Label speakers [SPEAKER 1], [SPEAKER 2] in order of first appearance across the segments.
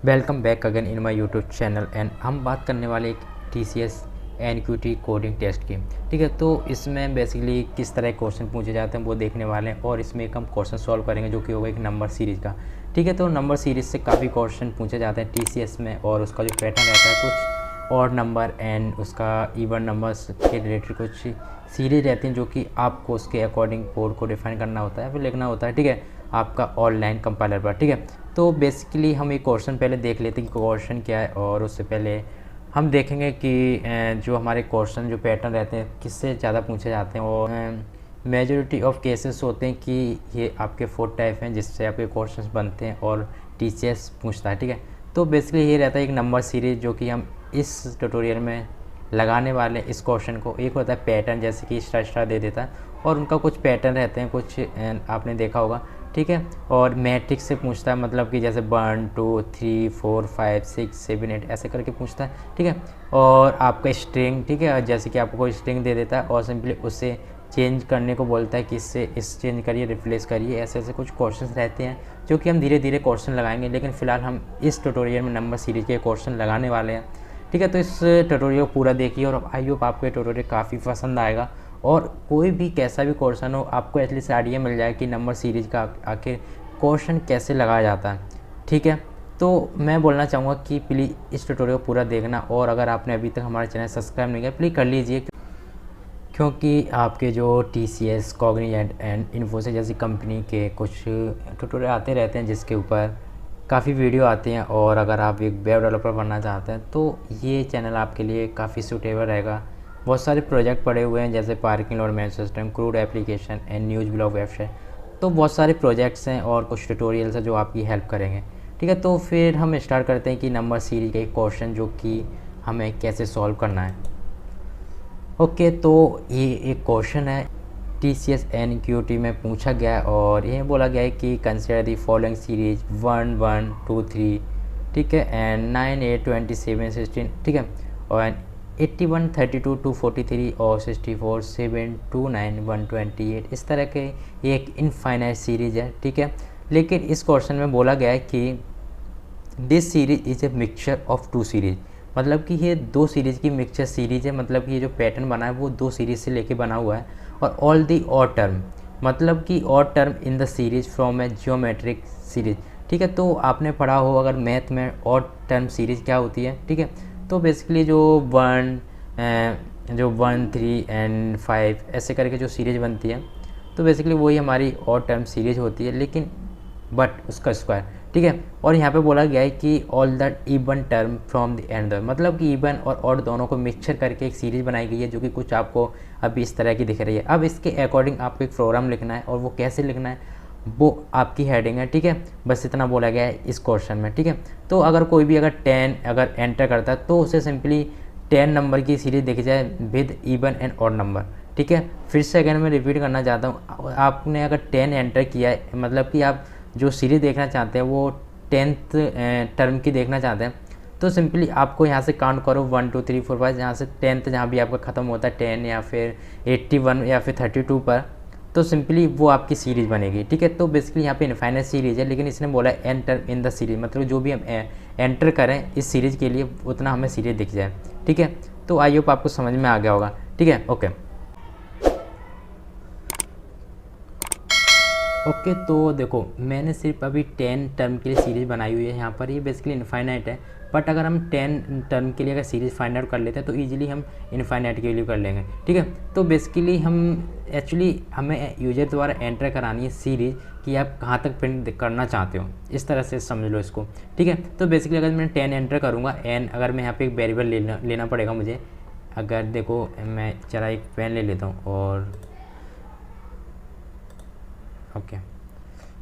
[SPEAKER 1] Welcome back again in my YouTube channel and हम बात करने वाले एक TCS NQT कोडिंग टेस्ट की। ठीक है, तो इसमें बेसिकली किस तरह क्वेश्चन पूछे जाते हैं वो देखने वाले हैं और इसमें एक हम क्वेश्चन सॉल्व करेंगे जो कि होगा एक नंबर सीरीज़ का। ठीक है, तो नंबर सीरीज़ से काफ़ी क्वेश्चन पूछे जाते हैं TCS में और उसका जो पैटर्न रहता है कुछ और नंबर एंड उसका इवन नंबर्स के रिलेटेड कुछ सीरीज रहती हैं जो कि आपको उसके अकॉर्डिंग कोड को डिफाइन करना होता है, फिर लिखना होता है। ठीक है, आपका ऑनलाइन कंपाइलर पर। ठीक है, तो बेसिकली हम एक क्वेश्चन पहले देख लेते हैं कि क्वेश्चन क्या है और उससे पहले हम देखेंगे कि जो हमारे क्वेश्चन जो पैटर्न रहते हैं किससे ज़्यादा पूछे जाते हैं और मेजॉरिटी ऑफ केसेस होते हैं कि ये आपके 4 टाइप हैं जिससे आपके क्वेश्चंस बनते हैं और TCS पूछता है। ठीक है, तो बेसिकली ये रहता है एक नंबर सीरीज जो कि हम इस ट्यूटोरियल में लगाने वाले इस क्वेश्चन को। एक होता है पैटर्न, जैसे कि स्टार स्टार दे देता है और उनका कुछ पैटर्न रहते हैं, कुछ आपने देखा होगा। ठीक है, और मैट्रिक्स से पूछता है, मतलब कि जैसे 1 2 3 4 5 6 7 8 ऐसे करके पूछता है। ठीक है, और आपका स्ट्रिंग, ठीक है, जैसे कि आपको कोई स्ट्रिंग दे देता है और सिंपली उससे चेंज करने को बोलता है कि इससे इस चेंज करिए, रिप्लेस करिए। ऐसे ऐसे कुछ क्वेश्चंस रहते हैं जो कि हम धीरे धीरे क्वेश्चन लगाएंगे, लेकिन फ़िलहाल हम इस ट्यूटोरियल में नंबर सीरीज़ के क्वेश्चन लगाने वाले हैं। ठीक है, तो इस ट्यूटोरियल को पूरा देखिए और आई होप आपको ये ट्यूटोरियल काफ़ी पसंद आएगा और कोई भी कैसा भी क्वेश्चन हो आपको एटलीस्ट आइडिया मिल जाए कि नंबर सीरीज़ का आखिर क्वेश्चन कैसे लगाया जाता है। ठीक है, तो मैं बोलना चाहूँगा कि प्लीज़ इस ट्यूटोरियल को पूरा देखना और अगर आपने अभी तक हमारा चैनल सब्सक्राइब नहीं किया प्लीज़ कर लीजिए, क्योंकि आपके जो TCS, कॉग्निजेंट एंड इन्फोसिस जैसी कंपनी के कुछ ट्यूटोरियल आते रहते हैं जिसके ऊपर काफ़ी वीडियो आती हैं और अगर आप एक वेब डेवलपर बनना चाहते हैं तो ये चैनल आपके लिए काफ़ी सूटेबल रहेगा। बहुत सारे प्रोजेक्ट पड़े हुए हैं जैसे parking lot management system, crude application and news blog website. तो बहुत सारे प्रोजेक्ट्स हैं और कुछ ट्यूटोरियल्स हैं जो आपकी हेल्प करेंगे। ठीक है, तो फिर हम स्टार्ट करते हैं कि नंबर सीरीज का एक क्वेश्चन जो कि हमें कैसे सॉल्व करना है। ओके, तो ये एक क्वेश्चन है TCS NQT में पूछा गया और ये बोला गया है कि कंसिडर द फॉलोइंग सीरीज 1 1 2 3, ठीक है, एंड 9 8 27 16, ठीक है, और 81 32 243 और 64 7 2 9 128। इस तरह के एक इनफाइनाइट सीरीज है। ठीक है, लेकिन इस क्वेश्चन में बोला गया है कि this series is a mixture of 2 series, मतलब कि ये 2 सीरीज़ की मिक्सचर सीरीज़ है। मतलब कि ये जो पैटर्न बना है वो 2 सीरीज़ से लेके बना हुआ है। और ऑल दी ऑड टर्म, मतलब कि odd term in the series from A geometric series. ठीक है, तो आपने पढ़ा हो अगर मैथ में ऑड टर्म सीरीज़ क्या होती है। ठीक है, तो बेसिकली जो 1 3 एंड 5 ऐसे करके जो सीरीज़ बनती है तो बेसिकली वही हमारी ऑड टर्म सीरीज़ होती है, लेकिन बट उसका स्क्वायर। ठीक है, और यहाँ पे बोला गया है कि all the even term from the end, मतलब कि इवन और ऑड दोनों को मिक्सचर करके एक सीरीज़ बनाई गई है जो कि कुछ आपको अभी इस तरह की दिख रही है। अब इसके अकॉर्डिंग आपको एक प्रोग्राम लिखना है और वो कैसे लिखना है वो आपकी हेडिंग है। ठीक है, बस इतना बोला गया है इस क्वेश्चन में। ठीक है, तो अगर कोई भी अगर 10 अगर एंटर करता है तो उसे सिंपली 10 नंबर की सीरीज़ दिख जाए with even and odd number. ठीक है, फिर से अगर मैं रिपीट करना चाहता हूँ, आपने अगर 10 एंटर किया है, मतलब कि आप जो सीरीज़ देखना चाहते हैं वो 10th टर्म की देखना चाहते हैं, तो सिंपली आपको यहाँ से काउंट करो 1 2 3 4 5, यहाँ से 10th जहाँ भी आपका ख़त्म होता है 10 या फिर 81 या फिर 32 पर, तो सिंपली वो आपकी सीरीज़ बनेगी। ठीक है, तो बेसिकली यहाँ पे इनफाइनाइट सीरीज़ है, लेकिन इसने बोला एंटर इन द सीरीज़, मतलब जो भी हम एंटर करें इस सीरीज़ के लिए उतना हमें सीरीज़ दिख जाए। ठीक है, तो आई होप आपको समझ में आ गया होगा। ठीक है, ओके, तो देखो मैंने सिर्फ अभी 10 टर्म के लिए सीरीज़ बनाई हुई है। यहाँ पर ये बेसिकली इनफाइनाइट है, बट अगर हम 10 टर्म के लिए अगर सीरीज़ फाइंड आउट कर लेते हैं तो इजीली हम इनफाइनाइट के लिए कर लेंगे। ठीक है, तो बेसिकली हम एक्चुअली हमें यूजर द्वारा एंटर करानी है सीरीज़ कि आप कहाँ तक प्रिंट करना चाहते हो, इस तरह से समझ लो इसको। ठीक है, तो बेसिकली अगर मैं 10 एंटर करूँगा एन, अगर मैं यहाँ पर एक वेरिएबल लेना पड़ेगा मुझे। अगर देखो मैं चला एक पेन ले लेता हूँ और ओके,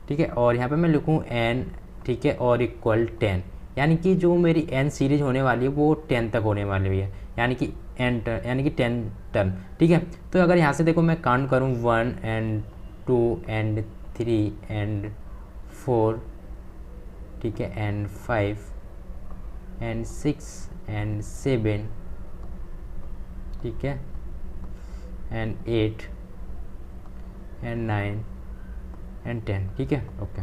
[SPEAKER 1] ठीक है, और यहाँ पे मैं लिखूँ n, ठीक है, और इक्वल 10, यानी कि जो मेरी n सीरीज होने वाली है वो 10 तक होने वाली है, यानी कि यानी कि 10 टर्म। ठीक है, तो अगर यहाँ से देखो मैं काउंट करूँ 1 एंड 2 एंड 3 एंड 4, ठीक है, एंड 5 एंड 6 एंड 7, ठीक है, एंड 8 एंड 9 एंड 10। ठीक है, ओके।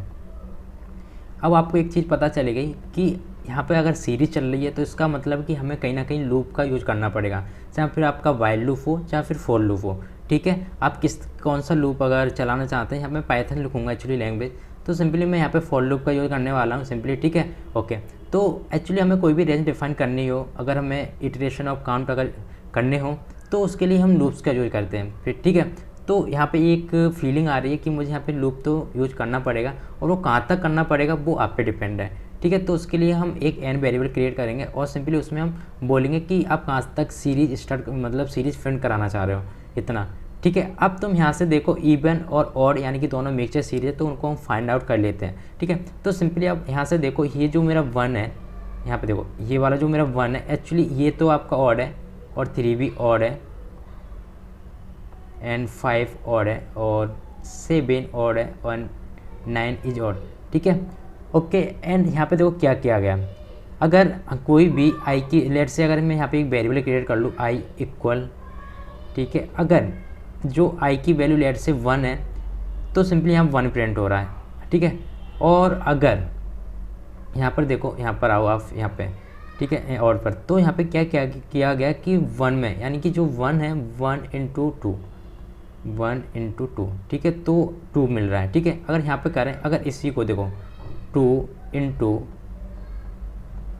[SPEAKER 1] अब आपको एक चीज़ पता चली गई कि यहाँ पे अगर सीरीज चल रही है तो इसका मतलब कि हमें कहीं ना कहीं लूप का यूज करना पड़ेगा, चाहे फिर आपका वाइल लूप हो चाहे फिर फॉर लूप हो। ठीक है, आप कौन सा लूप अगर चलाना चाहते हैं, यहाँ मैं पाइथन लिखूँगा एक्चुअली लैंग्वेज, तो सिंपली मैं यहाँ पे फॉर लूप का यूज़ करने वाला हूँ सिंपली। ठीक है, ओके। तो एक्चुअली हमें कोई भी रेंज डिफाइन करनी हो, अगर हमें इटरेशन ऑफ काउंट अगर करने हो तो उसके लिए हम लूप्स का यूज करते हैं फिर। ठीक है, तो यहाँ पे एक फीलिंग आ रही है कि मुझे यहाँ पे लूप तो यूज करना पड़ेगा, और वो कहाँ तक करना पड़ेगा वो आप पे डिपेंड है। ठीक है, तो उसके लिए हम एक एन वेरिएबल क्रिएट करेंगे और सिंपली उसमें हम बोलेंगे कि आप कहाँ तक सीरीज स्टार्ट मतलब सीरीज प्रिंट कराना चाह रहे हो, इतना। ठीक है, अब तुम यहाँ से देखो इवन और ऑड यानी कि दोनों मिक्सचर सीरीज है, तो उनको हम फाइंड आउट कर लेते हैं। ठीक है, तो सिंपली आप यहाँ से देखो ये जो मेरा 1 है, यहाँ पे देखो ये वाला जो मेरा 1 है एक्चुअली ये तो आपका ऑड है, और 3 भी ऑड है, एंड 5 ऑड है, और 7 ऑड है, और 9 इज ऑड। ठीक है, ओके। एंड यहाँ पे देखो क्या किया गया, अगर कोई भी आई की लेट से अगर मैं यहाँ पे एक वेरिएबल क्रिएट कर लूँ आई इक्वल, ठीक है, अगर जो आई की वैल्यू लेट से 1 है तो सिंपली यहाँ 1 प्रिंट हो रहा है। ठीक है, और अगर यहाँ पर देखो, यहाँ पर आओ आप यहाँ पे, ठीक है, और पर तो यहाँ पे क्या किया गया कि 1 में यानी कि जो 1 है 1 इंटू 2, 1 इंटू 2, ठीक है, तो 2 मिल रहा है। ठीक है, अगर यहाँ पे करें, अगर इसी को देखो 2 इंटू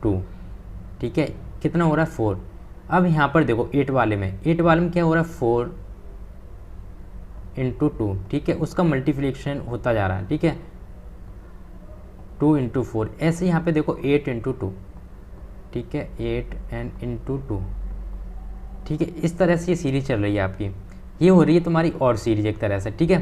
[SPEAKER 1] 2, ठीक है, कितना हो रहा है 4। अब यहाँ पर देखो 8 वाले में क्या हो रहा है 4 इंटू 2, ठीक है, उसका मल्टीप्लिकेशन होता जा रहा है। ठीक है, 2 इंटू 4, ऐसे यहाँ पे देखो 8 इंटू 2, ठीक है, 8 एंड इंटू 2। ठीक है, इस तरह से ये सीरीज चल रही है आपकी, ये हो रही है तुम्हारी और सीरीज एक तरह से। ठीक है,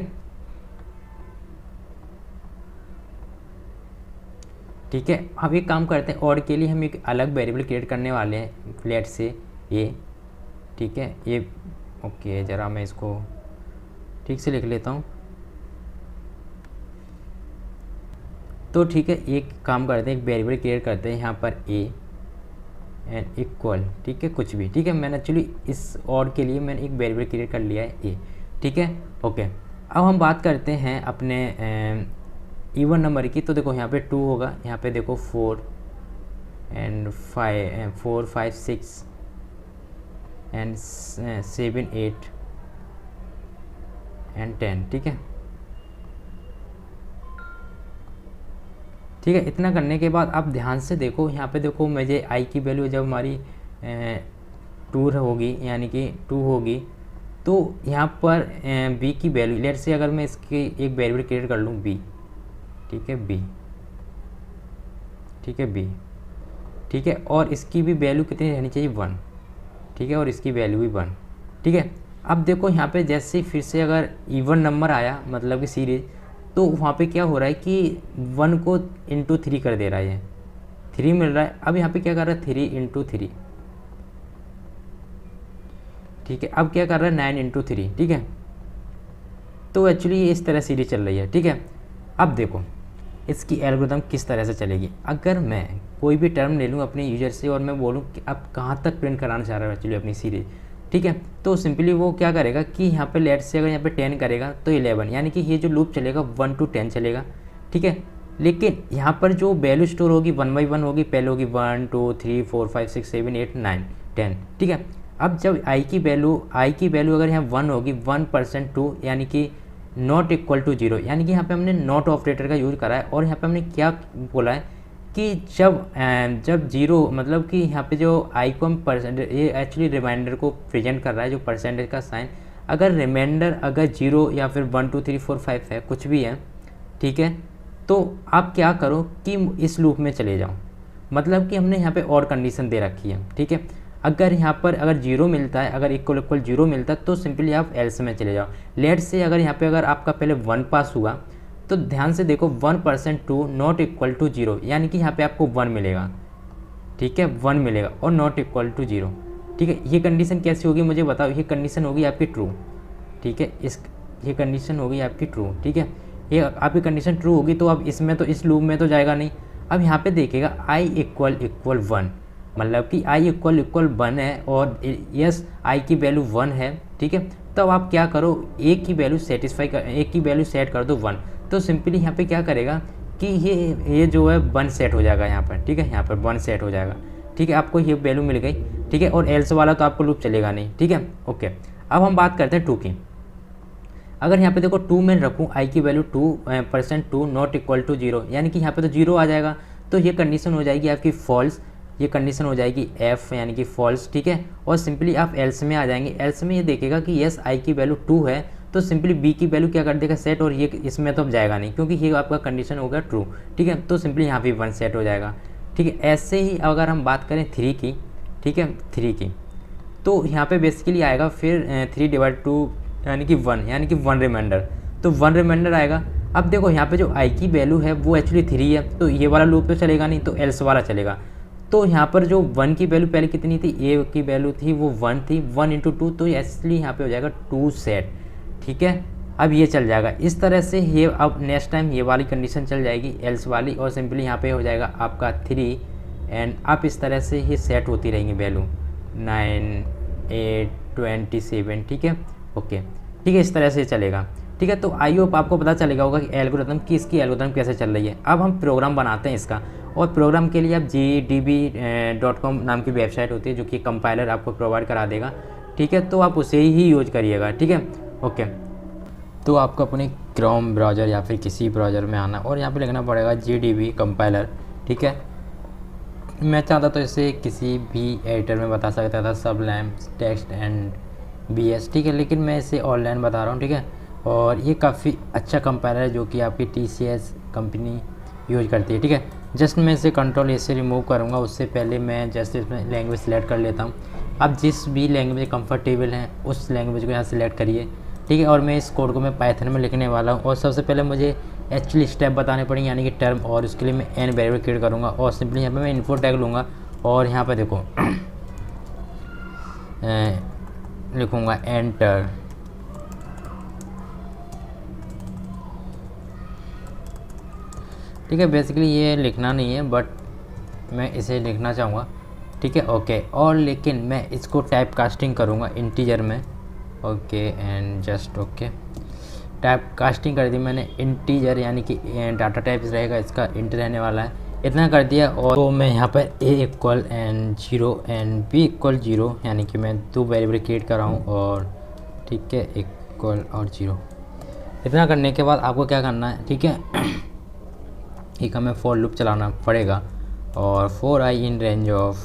[SPEAKER 1] ठीक है, अब एक काम करते हैं, और के लिए हम एक अलग वेरिएबल क्रिएट करने वाले हैं, लेट से ये, ठीक है, ये ओके, ज़रा मैं इसको ठीक से लिख लेता हूँ। तो ठीक है, एक काम करते हैं, एक वेरिएबल क्रिएट करते हैं यहाँ पर ए एंड इक्वल, ठीक है, कुछ भी। ठीक है, मैंने एक्चुअली इस और के लिए मैंने एक वेरिएबल क्रिएट कर लिया है ए। ठीक है, ओके। अब हम बात करते हैं अपने इवन नंबर की, तो देखो यहाँ पे 2 होगा, यहाँ पे देखो 4 एंड 5 6 एंड 7 8 एंड 10। ठीक है, ठीक है, इतना करने के बाद आप ध्यान से देखो, यहाँ पे देखो मुझे आई की वैल्यू जब हमारी 2 होगी यानी कि 2 होगी, तो यहाँ पर बी की वैल्यू लेट से अगर मैं इसकी एक वेरिएबल क्रिएट कर लूँ बी, ठीक है, बी, ठीक है, बी, ठीक है, और इसकी भी वैल्यू कितनी रहनी चाहिए 1, ठीक है, और इसकी वैल्यू भी 1। ठीक है, अब देखो यहाँ पे जैसे फिर से अगर इवन नंबर आया मतलब कि सीरीज, तो वहाँ पे क्या हो रहा है कि 1 को इंटू 3 कर दे रहा है, ये 3 मिल रहा है। अब यहाँ पे क्या कर रहा है 3 इंटू 3, ठीक है, अब क्या कर रहा है 9 इंटू 3। ठीक है, तो एक्चुअली इस तरह सीरीज चल रही है। ठीक है, अब देखो इसकी एल्गोरिथम किस तरह से चलेगी। अगर मैं कोई भी टर्म ले लूँ अपने यूजर से और मैं बोलूँ कि आप कहाँ तक प्रिंट कराना चाह रहे हो एक्चुअली अपनी सीरीज, ठीक है, तो सिंपली वो क्या करेगा कि यहाँ पे लेट से अगर यहाँ पे 10 करेगा तो 11, यानी कि ये जो लूप चलेगा 1 to 10 चलेगा। ठीक है, लेकिन यहाँ पर जो वैल्यू स्टोर होगी 1 by 1 होगी, पहले होगी 1 2 3 4 5 6 7 8 9 10। ठीक है, अब जब आई की वैल्यू अगर यहाँ 1 होगी 1% 2 यानी कि नॉट इक्वल टू 0, यानी कि यहाँ पे हमने नॉट ऑपरेटर का यूज करा है। और यहाँ पे हमने क्या बोला है कि जब 0 मतलब कि यहाँ पे जो आई को हम परसेंटेज, ये एक्चुअली रिमाइंडर को प्रेजेंट कर रहा है जो परसेंटेज का साइन, अगर रिमाइंडर अगर 0 या फिर 1 2 3 4 5 है, कुछ भी है, ठीक है, तो आप क्या करो कि इस लूप में चले जाओ, मतलब कि हमने यहाँ पे और कंडीशन दे रखी है। ठीक है, अगर यहाँ पर अगर 0 मिलता है, अगर इक्वल 0 मिलता है तो सिंपली आप एल्स में चले जाओ। लेट से अगर यहाँ पे अगर आपका पहले 1 पास हुआ तो ध्यान से देखो 1% 2 नॉट इक्वल टू 0, यानी कि यहाँ पे आपको 1 मिलेगा। ठीक है, 1 मिलेगा और नॉट इक्वल टू 0। ठीक है, ये कंडीशन कैसी होगी मुझे बताओ। ये कंडीशन होगी आपकी ट्रू। ठीक है, ये कंडीशन होगी आपकी ट्रू। ठीक है, ये आपकी कंडीशन ट्रू होगी तो अब इसमें तो इस लूप में तो जाएगा नहीं। अब यहाँ पे देखेगा i इक्वल 1, मतलब कि i इक्वल 1 है और यस i की वैल्यू 1 है। ठीक है, तब आप क्या करो, एक की वैल्यू सेट कर दो 1। तो सिंपली यहाँ पे क्या करेगा कि ये जो है 1 सेट हो जाएगा यहाँ पर, ठीक है, यहाँ पर 1 सेट हो जाएगा, ठीक है, आपको ये वैल्यू मिल गई, ठीक है। और एल्स वाला तो आपको लूप चलेगा नहीं, ठीक है, ओके। अब हम बात करते हैं 2 की। अगर यहाँ पे देखो 2 में रखूँ आई की वैल्यू 2% 2 नॉट इक्वल टू 0, यानी कि यहाँ पे तो 0 आ जाएगा, तो ये कंडीशन हो जाएगी आपकी फॉल्स, ये कंडीशन हो जाएगी एफ यानी कि फॉल्स, ठीक है। और सिंपली आप एल्स में आ जाएंगे, एल्स में ये देखेगा कि यस आई की वैल्यू 2 है, तो सिंपली बी की वैल्यू क्या कर देगा सेट, और ये इसमें तो अब जाएगा नहीं क्योंकि ये आपका कंडीशन हो गया ट्रू, ठीक है। तो सिंपली यहाँ पे 1 सेट हो जाएगा, ठीक है। ऐसे ही अगर हम बात करें 3 की, ठीक है, 3 की, तो यहाँ पे बेसिकली आएगा फिर 3/2 यानी कि 1, यानी कि 1 रिमाइंडर, तो 1 रिमाइंडर आएगा। अब देखो यहाँ पे जो आई की वैल्यू है वो एक्चुअली 3 है, तो ये वाला लूप तो चलेगा नहीं, तो एल्स वाला चलेगा। तो यहाँ पर जो 1 की वैल्यू पहले कितनी थी, ए की वैल्यू थी वो 1 थी, 1 × 2, तो एक्चुअली यहाँ पे हो जाएगा 2 सेट, ठीक है। अब ये चल जाएगा इस तरह से, ये अब नेक्स्ट टाइम ये वाली कंडीशन चल जाएगी एल्स वाली, और सिंपली यहाँ पे हो जाएगा आपका 3, एंड आप इस तरह से ही सेट होती रहेंगी वैल्यू 9, 8, 27, ठीक है, ओके, ठीक है, इस तरह से चलेगा, ठीक है। तो आई होप आपको पता चलेगा होगा कि एल्गोरिथम की, इसकी एल्गोरिथम कैसे चल रही है। अब हम प्रोग्राम बनाते हैं इसका, और प्रोग्राम के लिए आप gdb.com नाम की वेबसाइट होती है जो कि कंपाइलर आपको प्रोवाइड करा देगा, ठीक है। तो आप उसे ही यूज करिएगा, ठीक है, ओके। तो आपको अपने क्रोम ब्राउज़र या फिर किसी ब्राउज़र में आना और यहाँ पे लिखना पड़ेगा gdb कंपाइलर, ठीक है। मैं चाहता तो इसे किसी भी एडिटर में बता सकता था, सबलाइम टेक्स्ट एंड BS, ठीक है, लेकिन मैं इसे ऑनलाइन बता रहा हूँ, ठीक है। और ये काफ़ी अच्छा कंपाइलर है जो कि आपकी TCS कंपनी यूज करती है, ठीक है। जस्ट मैं इसे कंट्रोल A से रिमूव करूँगा, उससे पहले मैं जस्ट इसमें लैंग्वेज सेलेक्ट कर लेता हूँ। आप जिस भी लैंग्वेज कंफर्टेबल हैं उस लैंग्वेज को यहाँ सेलेक्ट करिए, ठीक है। और मैं इस कोड को मैं पाइथन में लिखने वाला हूँ, और सबसे पहले मुझे एक्चुअली स्टेप बताने पड़ेंगे यानी कि टर्म, और उसके लिए मैं n वेरिएबल क्रिएट करूँगा, और सिंपली यहाँ पे मैं इन्फो टैग लूँगा, और यहाँ पे देखो लिखूँगा एंटर, ठीक है। बेसिकली ये लिखना नहीं है बट मैं इसे लिखना चाहूँगा, ठीक है, ओके। और लेकिन मैं इसको टाइप कास्टिंग करूँगा इंटीजर में, okay, and just okay, type casting कर दी मैंने इंटीजर, यानी कि डाटा टाइप रहेगा इसका इंट रहने वाला है, इतना कर दिया। और तो मैं यहाँ पर a = 0 एंड b = 0, यानी कि मैं 2 वेरिएबल क्रिएट कर रहा हूँ, और ठीक है, इक्वल और 0। इतना करने के बाद आपको क्या करना है, ठीक है, एक हमें फॉर लूप चलाना पड़ेगा, और for i in range of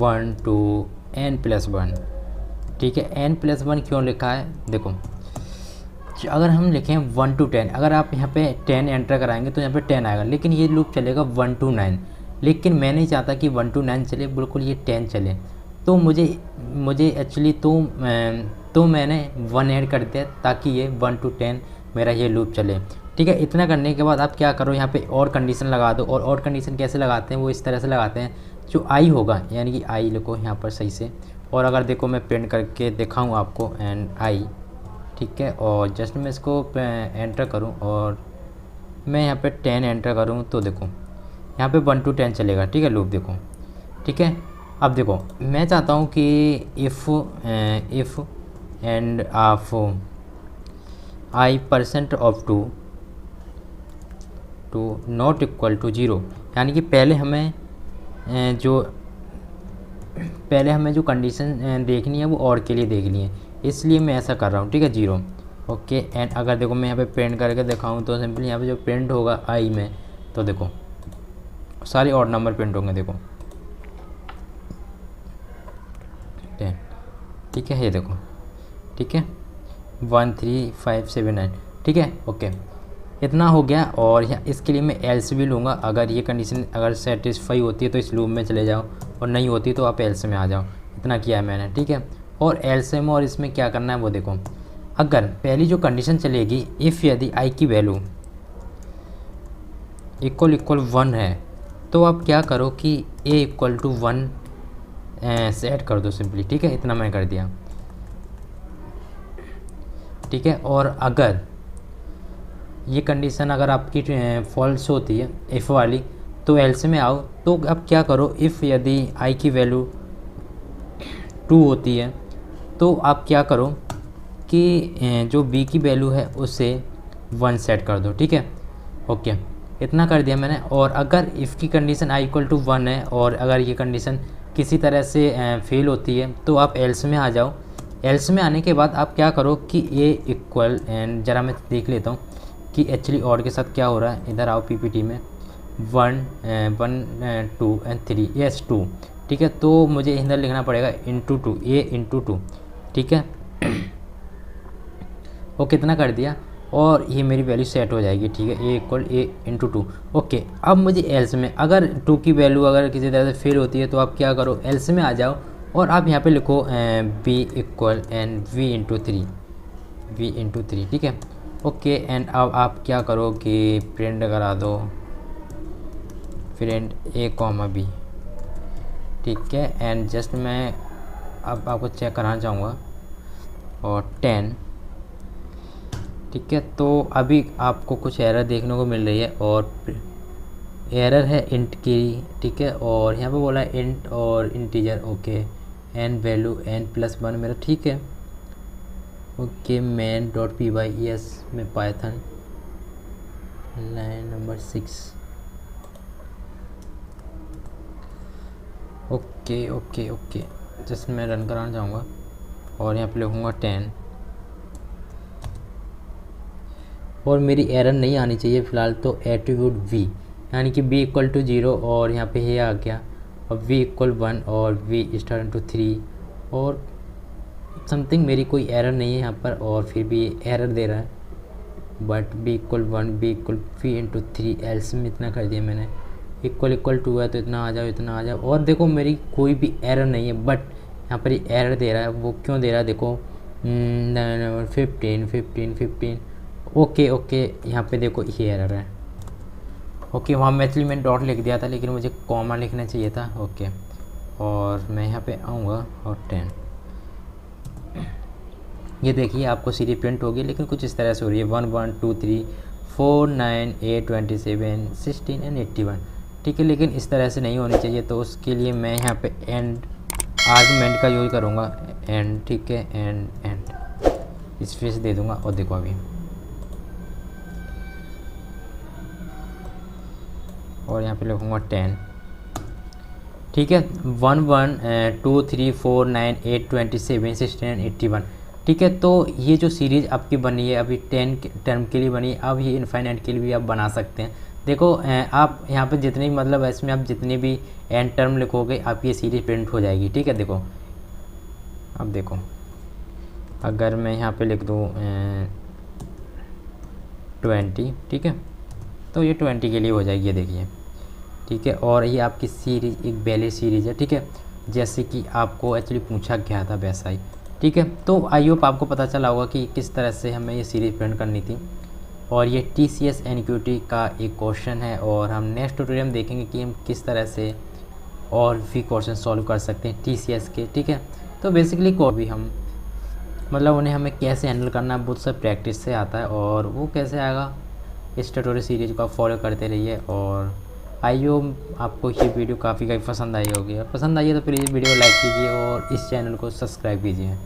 [SPEAKER 1] 1 to n+1, ठीक है। n+1 क्यों लिखा है, देखो अगर हम लिखें 1 to 10, अगर आप यहाँ पे 10 एंटर कराएंगे तो यहाँ पे 10 आएगा, लेकिन ये लूप चलेगा 1 to 9, लेकिन मैं नहीं चाहता कि 1 to 9 चले, बिल्कुल ये 10 चले। तो मुझे एक्चुअली तो मैंने 1 ऐड कर दिया ताकि ये 1 to 10 मेरा ये लूप चले, ठीक है। इतना करने के बाद आप क्या करो, यहाँ पे और कंडीशन लगा दो, और कंडीशन कैसे लगाते हैं वो इस तरह से लगाते हैं, जो आई होगा यानी कि आई लिखो यहाँ पर सही से, और अगर देखो मैं प्रिंट करके दिखाऊँ आपको एंड आई, ठीक है, और जस्ट मैं इसको एंटर करूँ और मैं यहाँ पे 10 एंटर करूँ, तो देखो यहाँ पे 1 to 10 चलेगा, ठीक है, लूप देखो, ठीक है। अब देखो मैं चाहता हूँ कि if and of i% of 2 not equal to 0, यानी कि पहले हमें जो कंडीशन देखनी है वो और के लिए देखनी है, इसलिए मैं ऐसा कर रहा हूँ, ठीक है, 0, ओके। एंड अगर देखो मैं यहाँ पे प्रिंट करके दिखाऊँ तो सिंपली यहाँ पे जो प्रिंट होगा आई में, तो देखो सारे ऑड नंबर प्रिंट होंगे, देखो 10, ठीक है, ये देखो, ठीक है, 1 3 5 7 9, ठीक है, ओके, इतना हो गया। और यहाँ इसके लिए मैं एल्स भी लूँगा, अगर ये कंडीशन अगर सेटिस्फाई होती है तो इस लूप में चले जाओ, और नहीं होती तो आप एल्स में आ जाओ, इतना किया है मैंने, ठीक है। और एल्स में और इसमें क्या करना है वो देखो, अगर पहली जो कंडीशन चलेगी, इफ़ यदि आई की वैल्यू इक्वल 1 है, तो आप क्या करो कि a = 1 सेट कर दो सिंपली, ठीक है, इतना मैंने कर दिया, ठीक है। और अगर ये कंडीशन अगर आपकी फॉल्स होती है इफ़ वाली, तो एल्स में आओ, तो अब क्या करो, इफ़ यदि आई की वैल्यू 2 होती है, तो आप क्या करो कि जो b की वैल्यू है उसे 1 सेट कर दो, ठीक है। ओके, इतना कर दिया मैंने। और अगर इफ़ की कंडीशन i इक्वल टू 1 है और अगर ये कंडीशन किसी तरह से फेल होती है तो आप एल्स में आ जाओ। एल्स में आने के बाद आप क्या करो कि ए इक्वल एंड ज़रा मैं देख लेता हूँ कि एक्चुअली और के साथ क्या हो रहा है। इधर आओ पीपीटी में 1 2 एंड 3 यस 2, ठीक है। तो मुझे इधर लिखना पड़ेगा इंटू 2, ए इंटू 2, ठीक है। वो कितना कर दिया और ये मेरी वैल्यू सेट हो जाएगी, ठीक है। ए इक्वल ए इंटू 2। ओके, अब मुझे एल्स में अगर 2 की वैल्यू अगर किसी तरह से फेल होती है तो आप क्या करो, एल्स में आ जाओ और आप यहाँ पे लिखो B equal and V into 3, V into 3, ठीक है। ओके, एंड अब आप क्या करो कि प्रिंट करा दो प्रिंट ए कॉमा बी, ठीक है। एंड जस्ट मैं अब आपको चेक कराना चाहूँगा और 10, ठीक है। तो अभी आपको कुछ एरर देखने को मिल रही है और एरर है इंट की, ठीक है। और यहाँ पे बोला है इंट और integer, okay. N value n+1 मेरा, ठीक है। Okay, main dot P Y yes में Python line number 6, okay okay okay. Just मैं रन कराना चाहूँगा और यहाँ पे लिखूँगा 10 और मेरी एरर नहीं आनी चाहिए फ़िलहाल। तो एट्रीब्यूट v यानी कि b इक्वल टू 0 और यहाँ पे ये आ गया और v इक्वल 1 और v स्टार इंटू 3 और समथिंग मेरी कोई एरर नहीं है यहाँ पर और फिर भी एरर दे रहा है। But b equal 1 b equal v into 3 else में इतना कर दिया मैंने। इक्वल 2 है तो इतना आ जाओ, इतना आ जाओ। और देखो मेरी कोई भी एरर नहीं है बट यहाँ पर ये एरर दे रहा है। वो क्यों दे रहा है देखो, 15 ओके ओके, यहाँ पे देखो ये एरर है। ओके, वहाँ मैथली मैंने डॉट लिख दिया था लेकिन मुझे कॉमा लिखना चाहिए था। ओके, और मैं यहाँ पे आऊँगा और 10, ये देखिए आपको सीरीज प्रिंट होगी लेकिन कुछ इस तरह से हो रही है 1 1 2 3 4 9 8 27 16 एंड 81, ठीक है। लेकिन इस तरह से नहीं होनी चाहिए तो उसके लिए मैं यहाँ पे एंड आर्गुमेंट का यूज़ करूँगा, एंड, ठीक है। एंड स्पेस दे दूँगा और देखो अभी, और यहाँ पे लिखूँगा 10, ठीक है। 1 1 2 3 4 9 8 27 16 एंड 81, ठीक है। तो ये जो सीरीज़ आपकी बनी है अभी 10 टर्म के लिए बनी है, अब ये इनफाइनाइट के लिए भी आप बना सकते हैं। देखो आप यहाँ पे जितने भी मतलब इसमें आप जितने भी एन टर्म लिखोगे आपकी ये सीरीज प्रिंट हो जाएगी, ठीक है। देखो अब देखो अगर मैं यहाँ पे लिख दूँ 20, ठीक है, तो ये 20 के लिए हो जाएगी, ये देखिए, ठीक है। और ये आपकी सीरीज़ एक वैलिड सीरीज़ है, ठीक है, जैसे कि आपको एक्चुअली पूछा गया था वैसा ही, ठीक है। तो आई होप आपको पता चला होगा कि किस तरह से हमें ये सीरीज़ प्रिंट करनी थी। और ये TCS NQT का एक क्वेश्चन है और हम नेक्स्ट ट्यूटोरियल में देखेंगे कि हम किस तरह से और भी क्वेश्चन सॉल्व कर सकते हैं TCS के, ठीक है। तो बेसिकली को भी हम मतलब उन्हें हमें कैसे हैंडल करना है बहुत सब प्रैक्टिस से आता है और वो कैसे आएगा इस ट्यूटोरियल सीरीज को आप फॉलो करते रहिए। और आई होप आपको ये वीडियो काफ़ी पसंद आई होगी, और पसंद आई है तो प्लीज़ वीडियो लाइक कीजिए और इस चैनल को सब्सक्राइब कीजिए।